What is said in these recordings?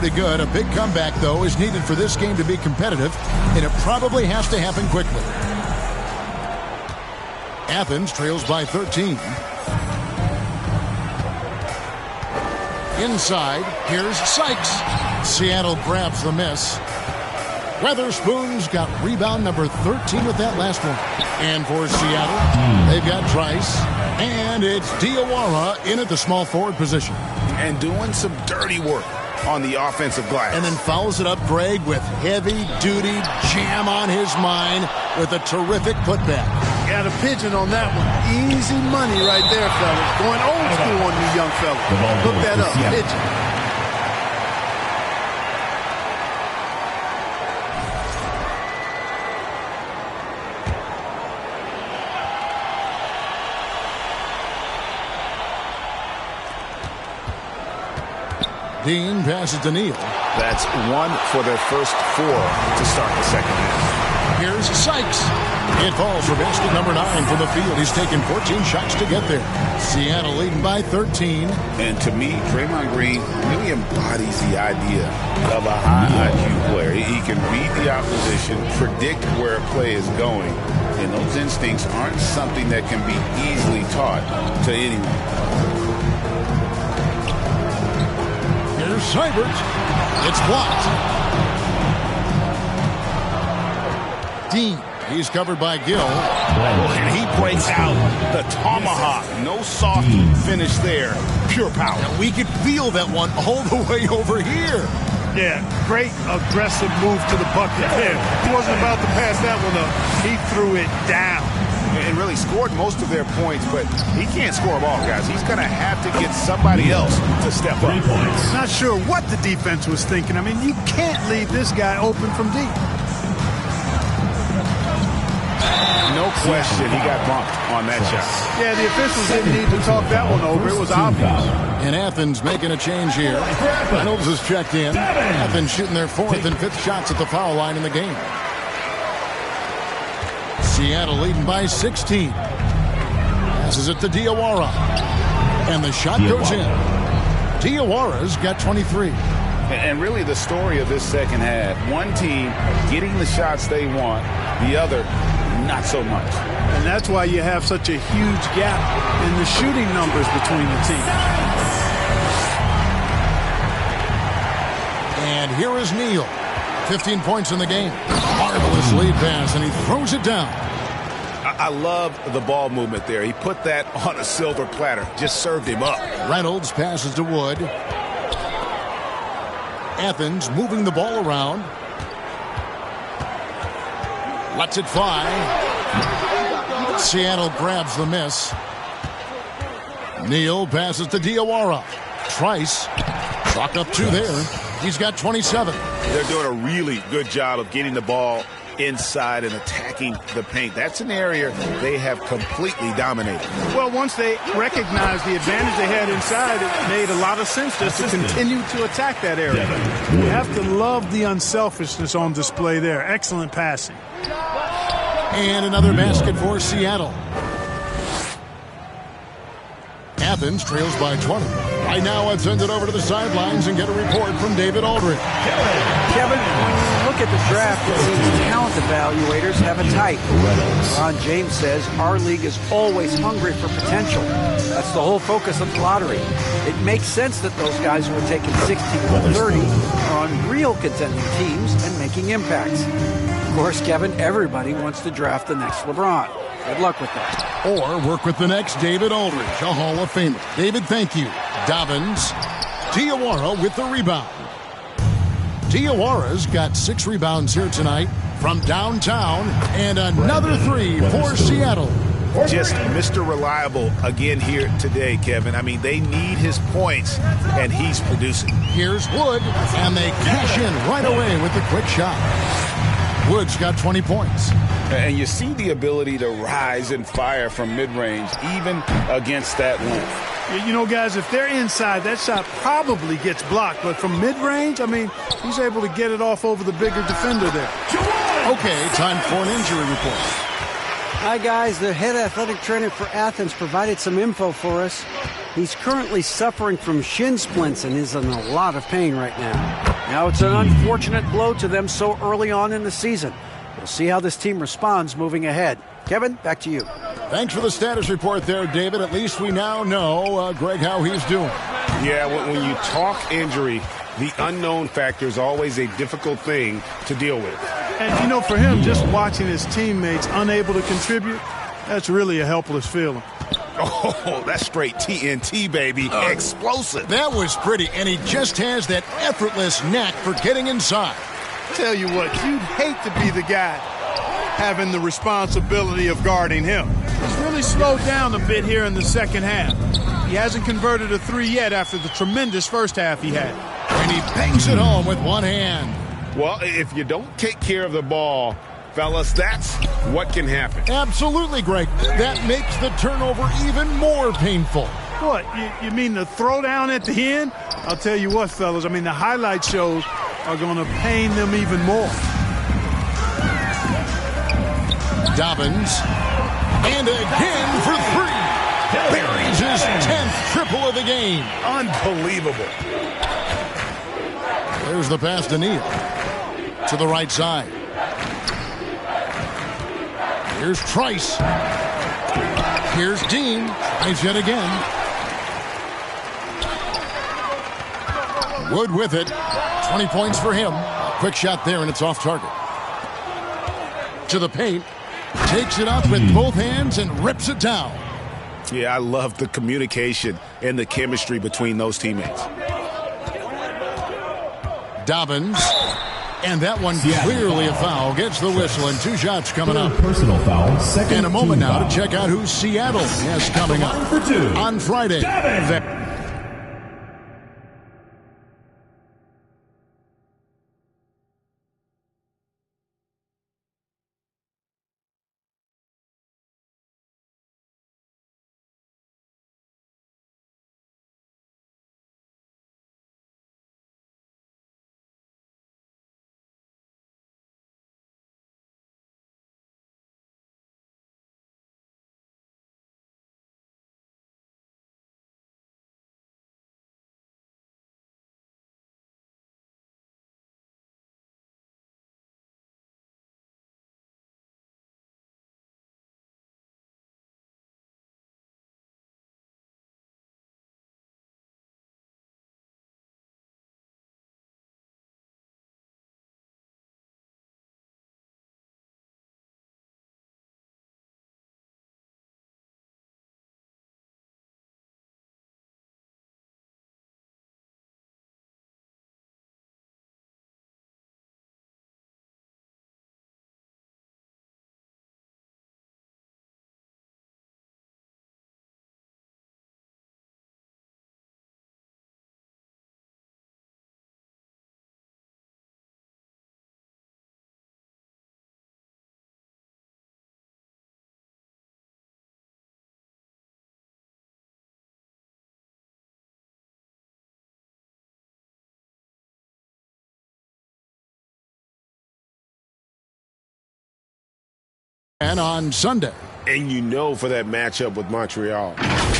pretty good. A big comeback, though, is needed for this game to be competitive, and it probably has to happen quickly. Athens trails by 13. Inside, here's Sykes. Seattle grabs the miss. Weatherspoon's got rebound number 13 with that last one. And for Seattle, they've got Trice. And it's Diawara in at the small forward position. And doing some dirty work on the offensive glass. And then fouls it up, Greg, with heavy-duty jam on his mind with a terrific putback. Got a pigeon on that one. Easy money right there, fellas. Going old school on you young fellas. Look that up. Pigeon. Dean passes to Neal. That's one for their first 4 to start the second half. Here's Sykes. It falls for basket number 9 from the field. He's taken 14 shots to get there. Seattle leading by 13. And to me, Draymond Green really embodies the idea of a high IQ player. He can read the opposition, predict where a play is going, and those instincts aren't something that can be easily taught to anyone. Seibert. It's blocked. Dean. He's covered by Gill. And he breaks out the tomahawk. No soft finish there. Pure power. And we could feel that one all the way over here. Yeah, great aggressive move to the bucket there. He wasn't about to pass that one up. He threw it down. And really scored most of their points, but he can't score them all, guys. He's going to have to get somebody else to step up. Not sure what the defense was thinking. I mean, you can't leave this guy open from deep. No question, he got bumped on that shot. Yeah, the officials didn't need to talk that one over. It was obvious. And Athens making a change here. Reynolds has checked in. Athens shooting their 4th and 5th shots at the foul line in the game. Seattle leading by 16. Passes it to Diawara. And the shot goes in. Diawara's got 23. And really the story of this second half, one team getting the shots they want, the other not so much. And that's why you have such a huge gap in the shooting numbers between the teams. And here is Neal. 15 points in the game. Marvelous lead pass, and he throws it down. I love the ball movement there. He put that on a silver platter. Just served him up. Reynolds passes to Wood. Athens moving the ball around. Lets it fly. Seattle grabs the miss. Neal passes to Diawara. Trice. Chalk up 2 there. He's got 27. They're doing a really good job of getting the ball inside and attacking the paint. That's an area they have completely dominated. Well, once they recognized the advantage they had inside, it made a lot of sense just to continue to attack that area. You have to love the unselfishness on display there. Excellent passing. And another basket for Seattle. Athens trails by 20. Right now, let's send it over to the sidelines and get a report from David Aldridge. Kevin, when you look at the draft, it seems talent evaluators have a type. Ron James says our league is always hungry for potential. That's the whole focus of the lottery. It makes sense that those guys who are taking 60 or 30 are on real contending teams and making impacts. Of course, Kevin, everybody wants to draft the next LeBron. Good luck with that. Or work with the next David Aldridge, a Hall of Famer. David, thank you. Dobbins. Diawara with the rebound. Diawara's got 6 rebounds here tonight from downtown, and another 3 for Seattle. Just Mr. Reliable again here today, Kevin. I mean, they need his points, and he's producing. Here's Wood, and they cash in right away with the quick shot. Wood's got 20 points. And you see the ability to rise and fire from mid-range, even against that length. You know, guys, if they're inside, that shot probably gets blocked. But from mid-range, I mean, he's able to get it off over the bigger defender there. Okay, time for an injury report. Hi, guys. The head athletic trainer for Athens provided some info for us. He's currently suffering from shin splints and is in a lot of pain right now. Now it's an unfortunate blow to them so early on in the season. We'll see how this team responds moving ahead. Kevin, back to you. Thanks for the status report there, David. At least we now know, Greg, how he's doing. Yeah, when you talk injury, the unknown factor is always a difficult thing to deal with. And, for him, just watching his teammates unable to contribute, that's really a helpless feeling. Oh, that's straight TNT, baby. Explosive. That was pretty, and he just has that effortless knack for getting inside. Tell you what, you'd hate to be the guy having the responsibility of guarding him. He's really slowed down a bit here in the second half. He hasn't converted a three yet after the tremendous first half he had. And he bangs it home with one hand. Well, if you don't take care of the ball, fellas, that's what can happen. Absolutely, Greg. That makes the turnover even more painful. What, you mean the throwdown at the end? I'll tell you what, fellas, the highlight shows are going to pain them even more. Dobbins. And again for three. Buries his 10th triple of the game. Unbelievable. There's the pass to Neal. To the right side. Here's Trice. Here's Dean. Trice yet again. Wood with it. 20 points for him. A quick shot there, and it's off target. To the paint. Takes it up with both hands and rips it down. Yeah, I love the communication and the chemistry between those teammates. Dobbins. And that one clearly a foul. Gets the whistle, and 2 shots coming up. Personal foul. Second and a moment now foul. to check out who Seattle has coming up on Friday. And on Sunday. And for that matchup with Montreal,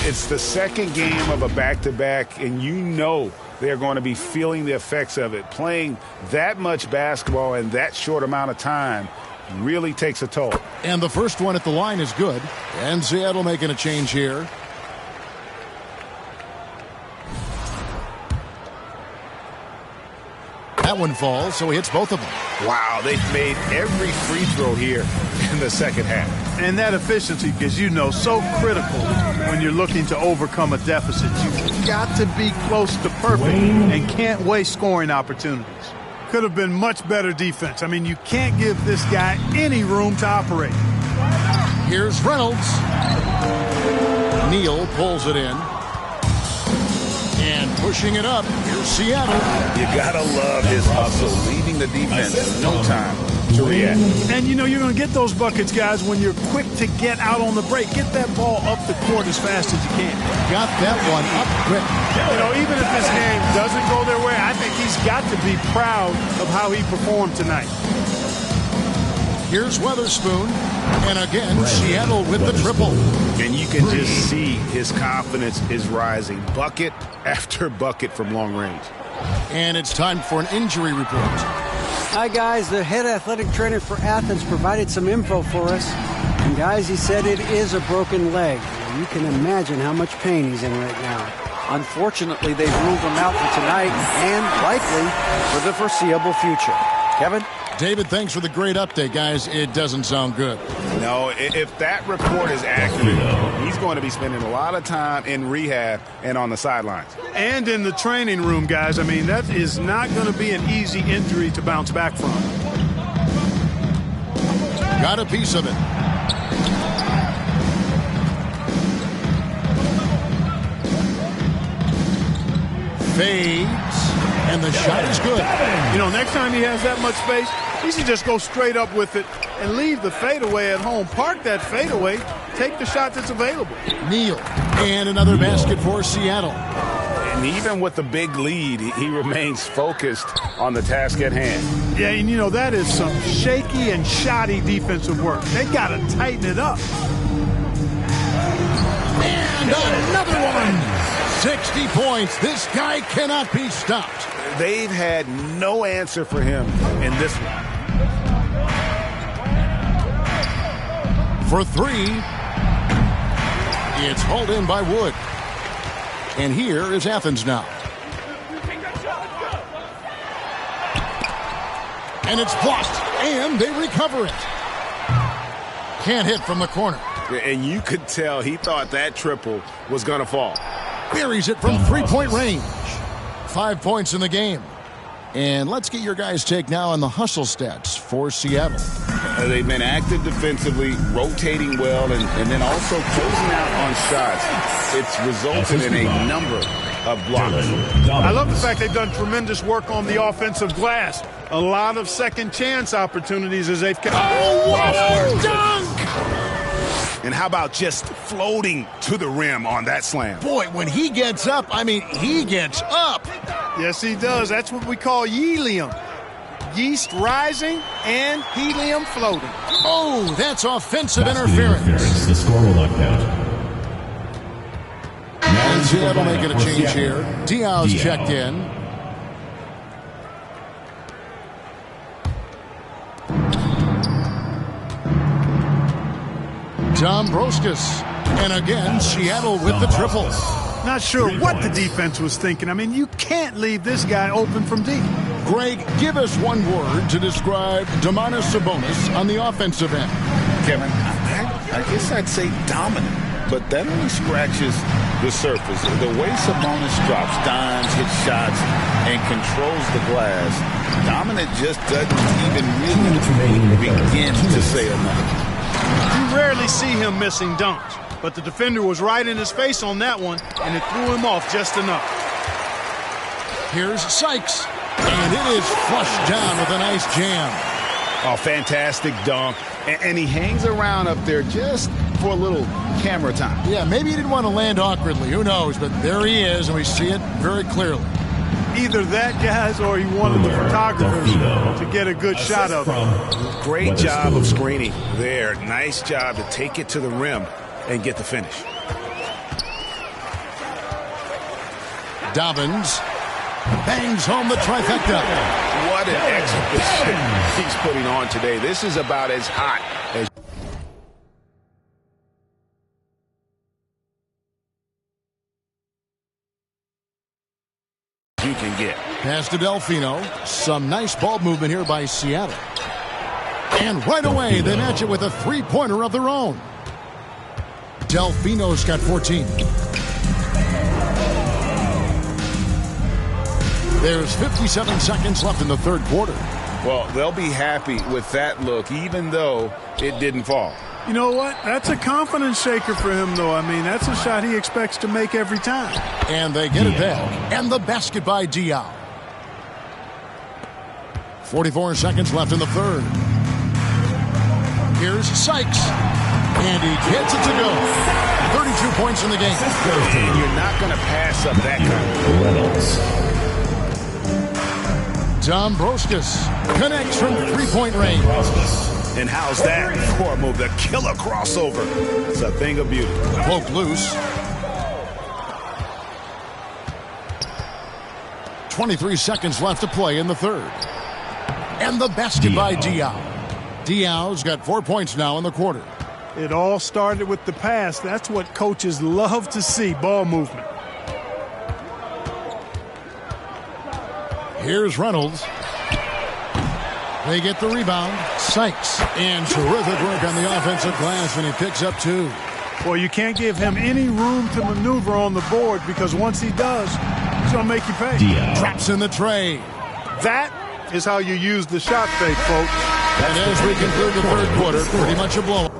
it's the second game of a back-to-back, and they're going to be feeling the effects of it. Playing that much basketball in that short amount of time really takes a toll. And the first one at the line is good. And Seattle making a change here. That one falls, so he hits both of them. Wow, they've made every free throw here in the second half. And that efficiency, because so critical when you're looking to overcome a deficit. You've got to be close to perfect and can't waste scoring opportunities. Could have been much better defense. You can't give this guy any room to operate. Here's Reynolds. Neal pulls it in. And pushing it up, here's Seattle. You gotta love his hustle, leaving the defense in no time to react. And you're going to get those buckets, guys, when you're quick to get out on the break. Get that ball up the court as fast as you can. Got that one up quick. Even if this game doesn't go their way, I think he's got to be proud of how he performed tonight. Here's Weatherspoon. And again, Seattle with the triple. And you can just see his confidence is rising. Bucket after bucket from long range. And it's time for an injury report. Hi, guys. The head athletic trainer for Athens provided some info for us. And, guys, he said it is a broken leg. You can imagine how much pain he's in right now. Unfortunately, they've ruled him out for tonight and likely for the foreseeable future. Kevin? David, thanks for the great update, guys. It doesn't sound good. No, if that report is accurate, he's going to be spending a lot of time in rehab and on the sidelines. And in the training room, guys. I mean, that is not going to be an easy injury to bounce back from. Got a piece of it. Fades, and the shot is good. You know, next time he has that much space, he should just go straight up with it and leave the fadeaway at home. Park that fadeaway, take the shot that's available. Neal, and another basket for Seattle. And even with the big lead, he remains focused on the task at hand. Yeah, and you know, that is some shaky and shoddy defensive work. They got to tighten it up. And another one. 60 points. This guy cannot be stopped. They've had no answer for him in this one. For three, it's hauled in by Wood. And here is Athens now. And it's blocked, and they recover it. Can't hit from the corner. And you could tell he thought that triple was going to fall. Buries it from three-point range. 5 points in the game. And let's get your guys' take now on the hustle stats for Seattle. They've been active defensively, rotating well, and then also closing out on shots. It's resulted in a number of blocks. I love the fact they've done tremendous work on the offensive glass. A lot of second chance opportunities as they've kept. Oh, what a dunk! And how about just floating to the rim on that slam? Boy, when he gets up, I mean, he gets up. Yes, he does. That's what we call helium. Yeast rising and helium floating. Oh, that's offensive interference. The score will not count. And Seattle making a change here. Diaz checked in. Dombrovskis. And again, Seattle with the triple. Not sure what the defense was thinking. I mean, you can't leave this guy open from deep. Greg, give us one word to describe Domantas Sabonis on the offensive end. Kevin, I guess I'd say dominant, but that only scratches the surface. The way Sabonis drops dimes, hits shots, and controls the glass, dominant just doesn't even really begin to say enough. You rarely see him missing dunks, but the defender was right in his face on that one, and it threw him off just enough. Here's Sykes, and it is flushed down with a nice jam. Oh, fantastic dunk, and he hangs around up there just for a little camera time. Yeah, maybe he didn't want to land awkwardly, who knows, but there he is, and we see it very clearly. Either that, guys, or he wanted the photographers to get a good shot of it. Great job of screening there. Nice job to take it to the rim and get the finish. Dobbins bangs home the trifecta. What an exhibition he's putting on today. This is about as hot as you can get. Pass to Delfino. Some nice ball movement here by Seattle. And right away, they match it with a three-pointer of their own. Delfino's got 14. There's 57 seconds left in the third quarter. Well, they'll be happy with that look, even though it didn't fall. You know what? That's a confidence shaker for him, though. I mean, that's a shot he expects to make every time. And they get it back. And the basket by Diaw. 44 seconds left in the third. Here's Sykes. And he gets it to go. 32 points in the game. And you're not going to pass up that kind of Dombrovskis connects from three-point range. And how's that for a move? The killer crossover. It's a thing of beauty. Poke loose. 23 seconds left to play in the third. And the basket by Diaw. Diaw's got 4 points now in the quarter. It all started with the pass. That's what coaches love to see, ball movement. Here's Reynolds. They get the rebound. Sykes. And terrific work on the offensive glass, and he picks up 2. Well, you can't give him any room to maneuver on the board because once he does, he's going to make you pay. Drops in the tray. That is how you use the shot fake, folks. And as we conclude the third quarter, pretty much a blowout.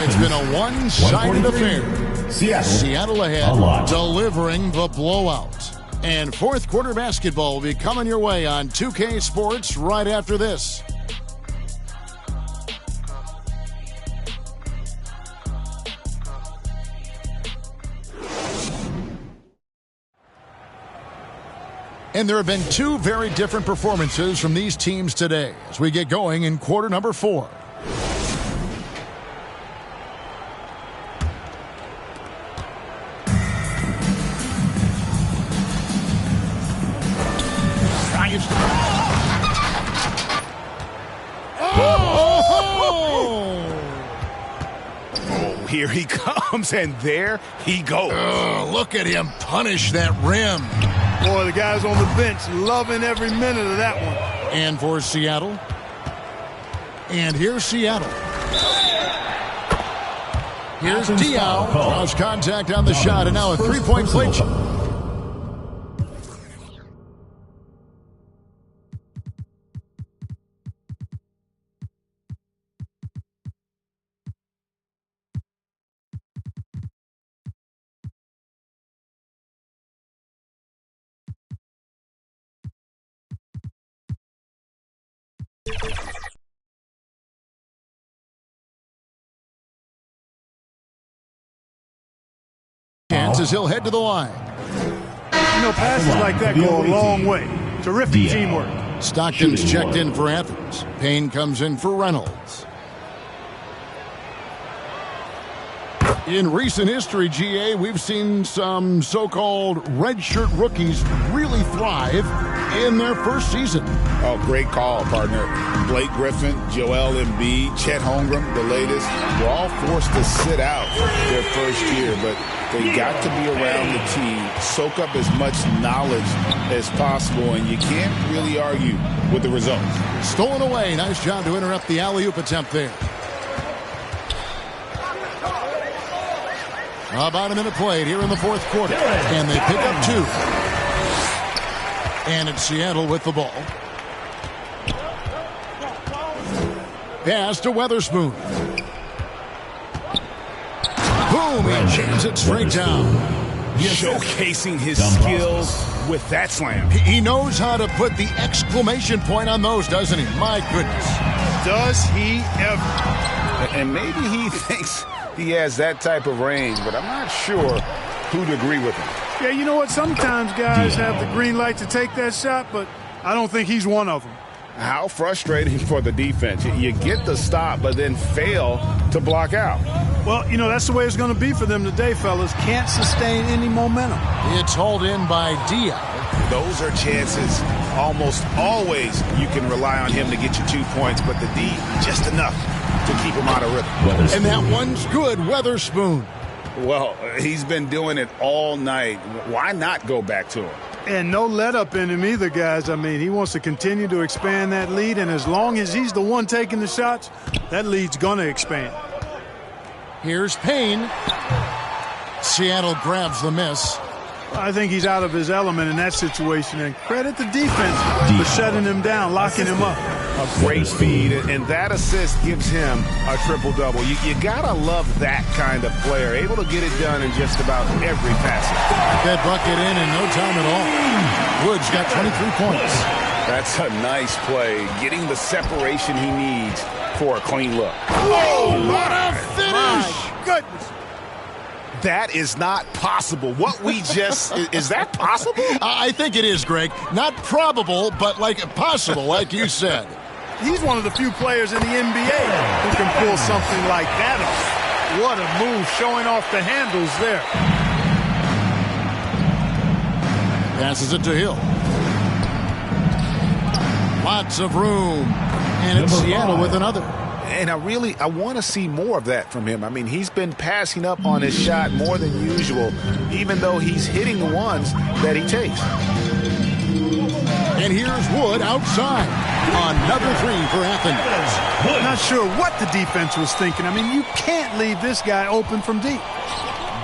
It's been a one-sided affair. Seattle ahead, delivering the blowout. And fourth quarter basketball will be coming your way on 2K Sports right after this. And there have been two very different performances from these teams today as we get going in quarter number 4. Oh, here he comes, and there he goes. Look at him punish that rim. Boy, the guys on the bench loving every minute of that one. And for Seattle. And here's Seattle. Here's Diaw. Cross contact on the shot, and now a three-point play. Chances he'll head to the line. You know, passes like that go a long way. Terrific teamwork. Stockton's checked in for Athens. Payne comes in for Reynolds. In recent history, GA, we've seen some so-called redshirt rookies really thrive in their first season. Oh, great call, partner. Blake Griffin, Joel Embiid, Chet Holmgren, the latest, were all forced to sit out their first year, but they got to be around the team, soak up as much knowledge as possible, and you can't really argue with the results. Stolen away. Nice job to interrupt the alley-oop attempt there. About a minute played here in the fourth quarter. And they pick up 2. And it's Seattle with the ball. Pass to Weatherspoon. Boom, he jams it straight down. Showcasing his skills with that slam. He knows how to put the exclamation point on those, doesn't he? My goodness. Does he ever? And maybe he thinks he has that type of range, but I'm not sure who'd agree with him. Yeah, you know what? Sometimes guys have the green light to take that shot, but I don't think he's one of them. How frustrating for the defense. You get the stop, but then fail to block out. Well, you know, that's the way it's going to be for them today, fellas. Can't sustain any momentum. It's hauled in by Diaw. Those are chances. Almost always you can rely on him to get you 2 points, but the D, just enough to keep him out of rhythm. And that one's good, Weatherspoon. Well, he's been doing it all night. Why not go back to him? And no let-up in him either, guys. I mean, he wants to continue to expand that lead, and as long as he's the one taking the shots, that lead's going to expand. Here's Payne. Seattle grabs the miss. I think he's out of his element in that situation, and credit the defense for shutting him down, locking him up. A great speed, and that assist gives him a triple-double. You got to love that kind of player, able to get it done in just about every passing. That bucket in no time at all. Woods got 23 points. That's a nice play, getting the separation he needs for a clean look. Oh, what a finish! My goodness. That is not possible. What we just is that possible? I think it is, Greg. Not probable, but like possible, like you said. He's one of the few players in the NBA who can pull something like that off. What a move, showing off the handles there. Passes it to Hill. Lots of room. And it's Seattle with another. And I want to see more of that from him. I mean, he's been passing up on his shot more than usual, even though he's hitting the ones that he takes. And here's Wood outside. Another 3 for Athens. Not sure what the defense was thinking. I mean, you can't leave this guy open from deep.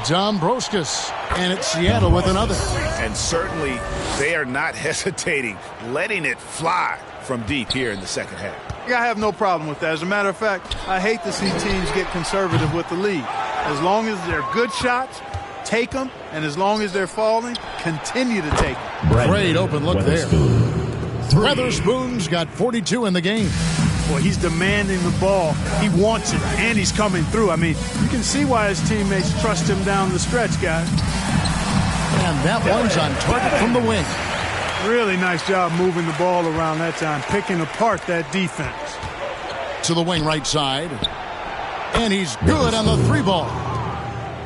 Dombrovskis. And it's Seattle with another. And certainly they are not hesitating, letting it fly from deep here in the second half. I have no problem with that. As a matter of fact, I hate to see teams get conservative with the lead. As long as they're good shots, take them, and as long as they're falling, continue to take them. Great open look there. Weatherspoon's got 42 in the game. Boy, he's demanding the ball. He wants it, and he's coming through. I mean, you can see why his teammates trust him down the stretch, guys. And that one's on target from the wing. Really nice job moving the ball around that time, picking apart that defense. To the wing right side. And he's good on the 3-ball.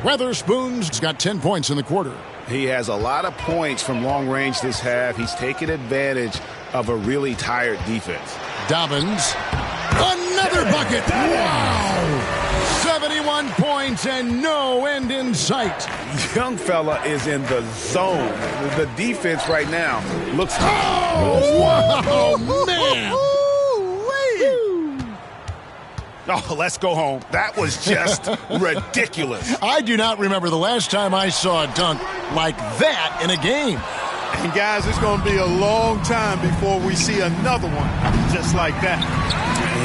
Weatherspoon's got 10 points in the quarter. He has a lot of points from long range this half. He's taken advantage of a really tired defense. Dobbins. Another bucket. Wow. 71 points and no end in sight. Young fella is in the zone. The defense right now looks... Oh, wow, man. Oh, let's go home. That was just ridiculous. I do not remember the last time I saw a dunk like that in a game. And guys, it's going to be a long time before we see another one just like that.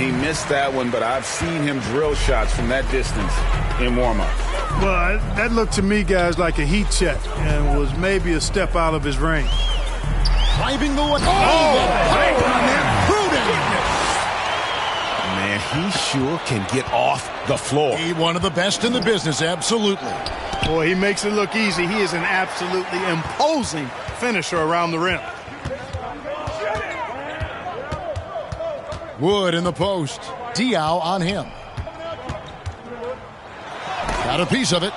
He missed that one, but I've seen him drill shots from that distance in warm-up. Well, that looked to me, guys, like a heat check and was maybe a step out of his range. Driving the one. Man, he sure can get off the floor. He's one of the best in the business, absolutely. Boy, he makes it look easy. He is an absolutely imposing finisher around the rim. Wood in the post. Diaw on him. Got a piece of it.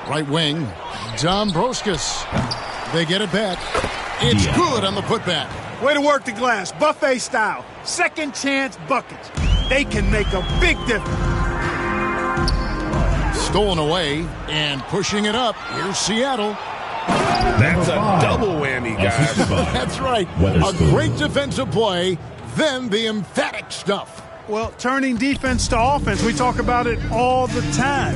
Right wing. Dombrovskis. They get it back. It's good on the putback. Way to work the glass. Buffet style. Second chance buckets. They can make a big difference. Stolen away and pushing it up. Here's Seattle. That's a double whammy, guys. That's right. A great defensive play, then the emphatic stuff. Well, turning defense to offense, we talk about it all the time.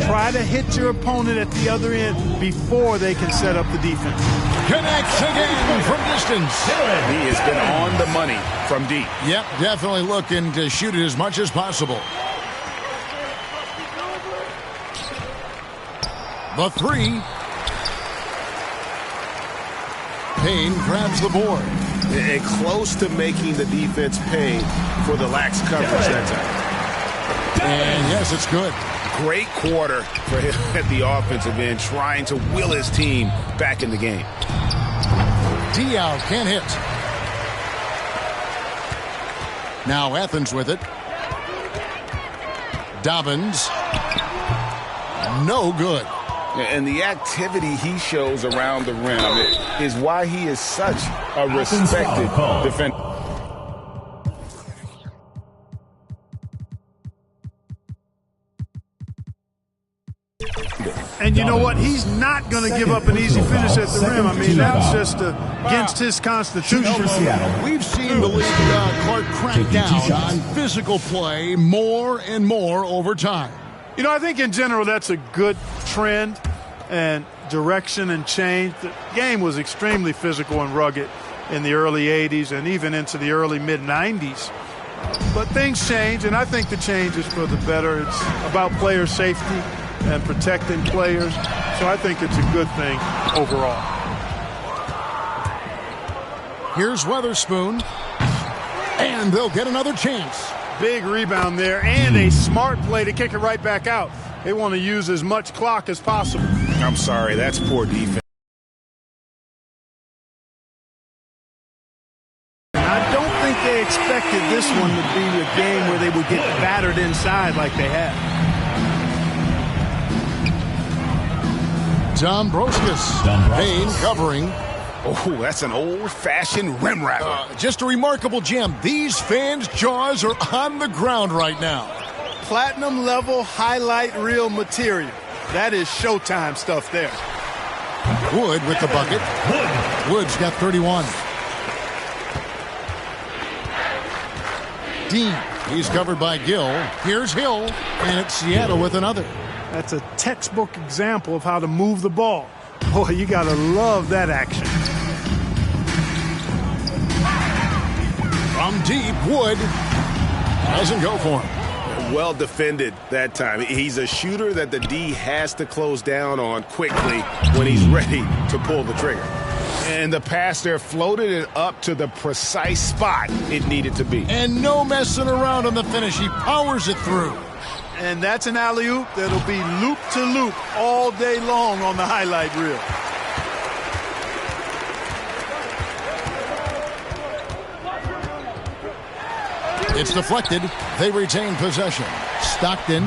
Try to hit your opponent at the other end before they can set up the defense. Connects again from distance. He has been on the money from deep. Yep, definitely looking to shoot it as much as possible. The 3. Payne grabs the board. And close to making the defense pay for the lax coverage that time. And yes, it's good. Great quarter for him at the offensive end, trying to will his team back in the game. Diaw can't hit. Now Athens with it. Dobbins. No good. And the activity he shows around the rim is why he is such a respected defender. And you know what? He's not going to give up an easy finish at the rim. I mean, that's just against his constitution. We've seen the league, Clark, crack down on physical play more and more over time. You know, I think in general that's a good trend and direction and change. The game was extremely physical and rugged in the early 80s and even into the early mid-90s. But things change, and I think the change is for the better. It's about player safety and protecting players. So I think it's a good thing overall. Here's Weatherspoon. And they'll get another chance. Big rebound there and a smart play to kick it right back out. They want to use as much clock as possible. I'm sorry, that's poor defense. I don't think they expected this one to be a game where they would get battered inside like they have. Dombrovskis. Payne covering. Oh, that's an old-fashioned rim rattler. Just a remarkable gem. These fans' jaws are on the ground right now. Platinum level highlight reel material. That is Showtime stuff there. Wood with the bucket. Wood's got 31. Dean. He's covered by Gill. Here's Hill. And it's Seattle with another. That's a textbook example of how to move the ball. Boy, you got to love that action. From deep, Wood doesn't go for him. Well defended that time. He's a shooter that the D has to close down on quickly when he's ready to pull the trigger. And the pass there floated it up to the precise spot it needed to be. And no messing around on the finish. He powers it through. And that's an alley-oop that'll be loop-to-loop all day long on the highlight reel. It's deflected. They retain possession. Stockton,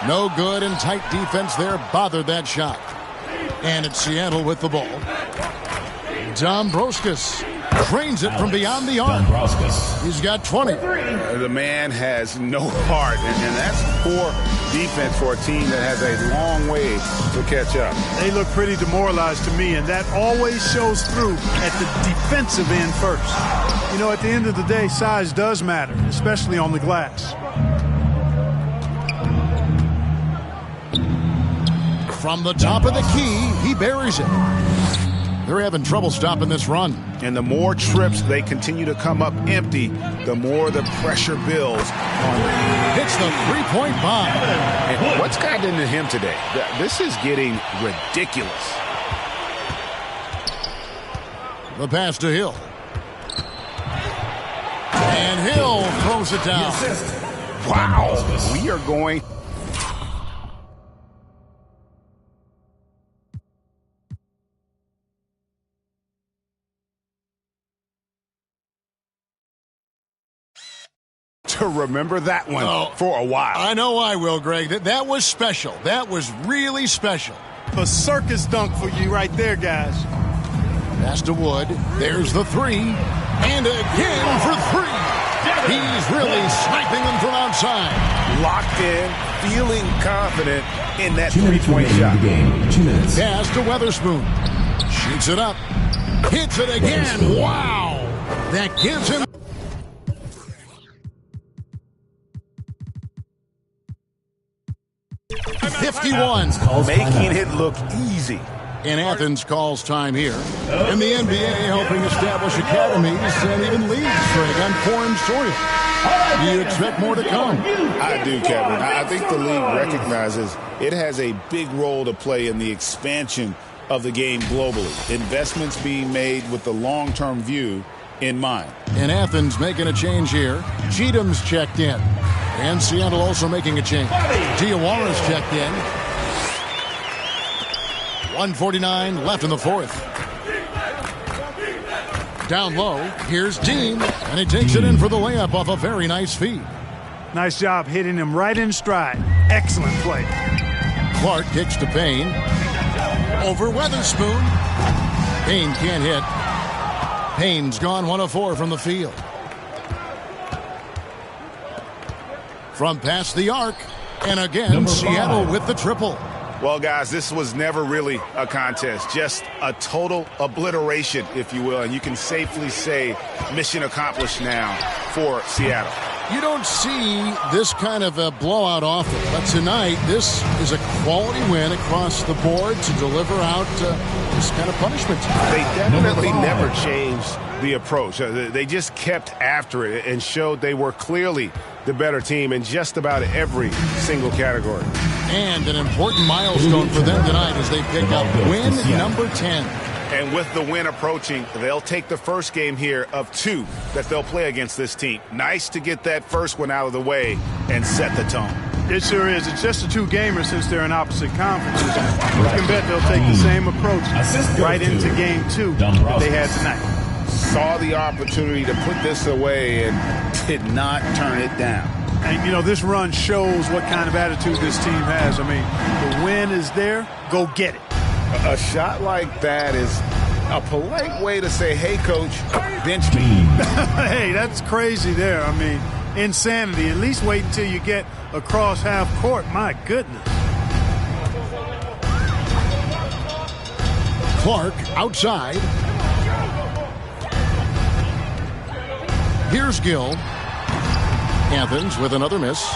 no good, and tight defense there bothered that shot. And it's Seattle with the ball. Dombrovskis drains it from beyond the arc. He's got 20. The man has no heart, and that's poor defense for a team that has a long way to catch up. They look pretty demoralized to me, and that always shows through at the defensive end first. You know, at the end of the day, size does matter, especially on the glass. From the top of the key, he buries it. They're having trouble stopping this run. And the more trips they continue to come up empty, the more the pressure builds on them. Hits the three-point bomb. And what's gotten into him today? This is getting ridiculous. The pass to Hill. And Hill throws it down. Wow. We are going... to remember that one for a while. I know I will, Greg. That was special. That was really special. A circus dunk for you right there, guys. Pass to Wood. There's the three. And again for three. He's really sniping them from outside. Locked in, feeling confident in that three-point shot. 2 minutes. Pass to Weatherspoon. Shoots it up. Hits it again. Wow. That gives him... 51. Making it look easy. And Athens calls time here. And the NBA helping establish academies and even leagues, Greg, on foreign soil. Do you expect more to come? I do, Kevin. I think the league recognizes it has a big role to play in the expansion of the game globally. Investments being made with the long-term view in mind. And Athens making a change here. Cheatham's checked in. And Seattle also making a change. Diawara's checked in. 1:49 left in the fourth. Down low, here's Dean, and he takes it in for the layup off a very nice feed. Nice job hitting him right in stride. Excellent play. Clark kicks to Payne. Over Weatherspoon. Payne can't hit. Payne's gone 1 of 4 from the field. From past the arc, and again, Seattle with the triple. Well, guys, this was never really a contest, just a total obliteration, if you will, and you can safely say mission accomplished now for Seattle. You don't see this kind of a blowout often, but tonight this is a quality win across the board to deliver out this kind of punishment. They definitely never changed the approach. They just kept after it and showed they were clearly the better team in just about every single category. And an important milestone for them tonight as they pick up win number 10. And with the win approaching, they'll take the first game here of 2 that they'll play against this team. Nice to get that first one out of the way and set the tone. It sure is. It's just a 2-gamer since they're in opposite conferences. You can bet they'll take the same approach right into game 2 that they had tonight. Saw the opportunity to put this away and did not turn it down. And, you know, this run shows what kind of attitude this team has. I mean, the win is there. Go get it. A shot like that is a polite way to say, hey, coach, bench me. Hey, that's crazy there. I mean, insanity. At least wait until you get across half court. My goodness. Clark outside. Here's Gill. Athens with another miss.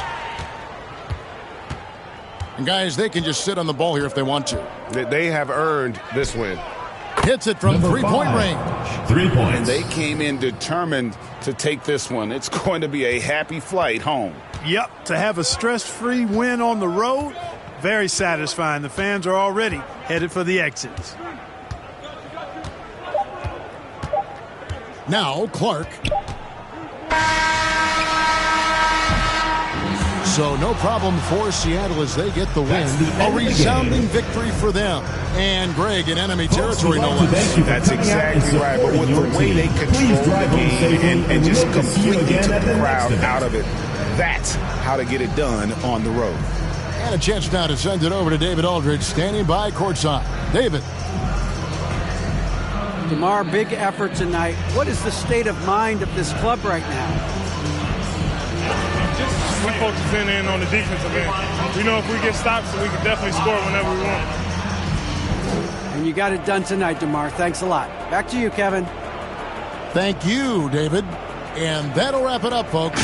And guys, they can just sit on the ball here if they want to. They have earned this win. Hits it from three-point range. 3 points. And they came in determined to take this one. It's going to be a happy flight home. Yep, to have a stress-free win on the road, very satisfying. The fans are already headed for the exits. Now Clark. So no problem for Seattle as they get the win. A resounding victory for them. And Greg in enemy territory, no less. That's exactly right. But with the way they control the game and just completely took the crowd out of it, that's how to get it done on the road. And a chance now to send it over to David Aldridge, standing by courtside. David. DeMar, big effort tonight. What is the state of mind of this club right now? We focus in on the defensive end. We know if we get stops, we can definitely score whenever we want. And you got it done tonight, DeMar. Thanks a lot. Back to you, Kevin. Thank you, David. And that'll wrap it up, folks.